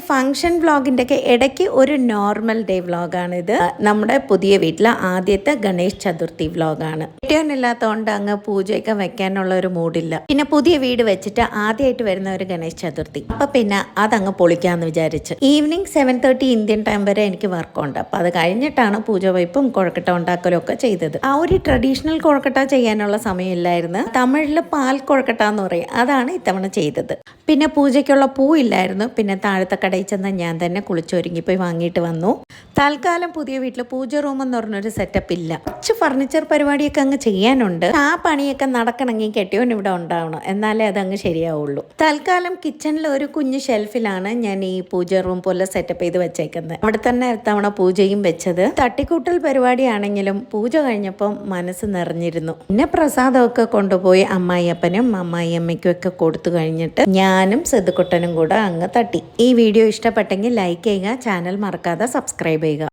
Function വ്ളോഗിൻ്റെ ഒക്കെ ഇടയ്ക്ക് ഒരു നോർമൽ ഡേ വ്ളോഗാണിത്. നമ്മുടെ പുതിയ വീട്ടിലെ ആദ്യത്തെ ഗണേശ് ചതുർത്ഥി വ്ളോഗാണ്. ഇല്ലാത്തതുകൊണ്ട് അങ്ങ് പൂജയൊക്കെ വെക്കാനുള്ള ഒരു മൂഡില്ല. പിന്നെ പുതിയ വീട് വെച്ചിട്ട് ആദ്യമായിട്ട് വരുന്ന ഒരു ഗണേശ് ചതുർത്ഥി, അപ്പൊ പിന്നെ അതങ്ങ് പൊളിക്കാന്ന് വിചാരിച്ച്. ഈവനിങ് 7:30 ഇന്ത്യൻ ടൈം വരെ എനിക്ക് വർക്കുണ്ട്. അപ്പൊ അത് കഴിഞ്ഞിട്ടാണ് പൂജ വയ്പ്പും കുഴക്കട്ട ഉണ്ടാക്കലും ഒക്കെ ചെയ്തത്. ആ ഒരു ട്രഡീഷണൽ കുഴക്കട്ട ചെയ്യാനുള്ള സമയമില്ലായിരുന്നു. തമിഴില് പാൽ കുഴക്കട്ട എന്ന് പറയും, അതാണ് ഇത്തവണ ചെയ്തത്. പിന്നെ പൂജയ്ക്കുള്ള പൂ ഇല്ലായിരുന്നു. പിന്നെ താഴത്തെ കടയിൽ ചെന്ന് ഞാൻ തന്നെ കുളിച്ചൊരുങ്ങി പോയി വാങ്ങിയിട്ട് വന്നു. തൽക്കാലം പുതിയ വീട്ടിൽ പൂജ റൂം എന്ന് പറഞ്ഞൊരു സെറ്റപ്പ് ഇല്ല. കുറച്ച് ഫർണിച്ചർ പരിപാടിയൊക്കെ അങ്ങ് ചെയ്യാനുണ്ട്. ആ പണിയൊക്കെ നടക്കണമെങ്കിൽ കെട്ടിയോൻ ഇവിടെ ഉണ്ടാവണം, എന്നാലേ അതങ്ങ് ശരിയാവുള്ളൂ. തൽക്കാലം കിച്ചണിൽ ഒരു കുഞ്ഞ് ഷെൽഫിലാണ് ഞാൻ ഈ പൂജ റൂം പോലെ സെറ്റപ്പ് ചെയ്ത് വെച്ചേക്കുന്നത്. അവിടെ തന്നെ തവണ പൂജയും വെച്ചത്. തട്ടിക്കൂട്ടൽ പരിപാടിയാണെങ്കിലും പൂജ കഴിഞ്ഞപ്പോൾ മനസ്സ് നിറഞ്ഞിരുന്നു. പിന്നെ പ്രസാദമൊക്കെ കൊണ്ടുപോയി അമ്മായിയപ്പനും അമ്മായിയമ്മയ്ക്കും ഒക്കെ കൊടുത്തു കഴിഞ്ഞിട്ട് ഞാനും സെതുക്കുട്ടനും കൂടെ അങ്ങ് തട്ടി. ഈ വീഡിയോ ഇഷ്ടപ്പെട്ടെങ്കിൽ ലൈക്ക് ചെയ്യുക, ചാനൽ മറക്കാതെ സബ്സ്ക്രൈബ് ചെയ്യുക.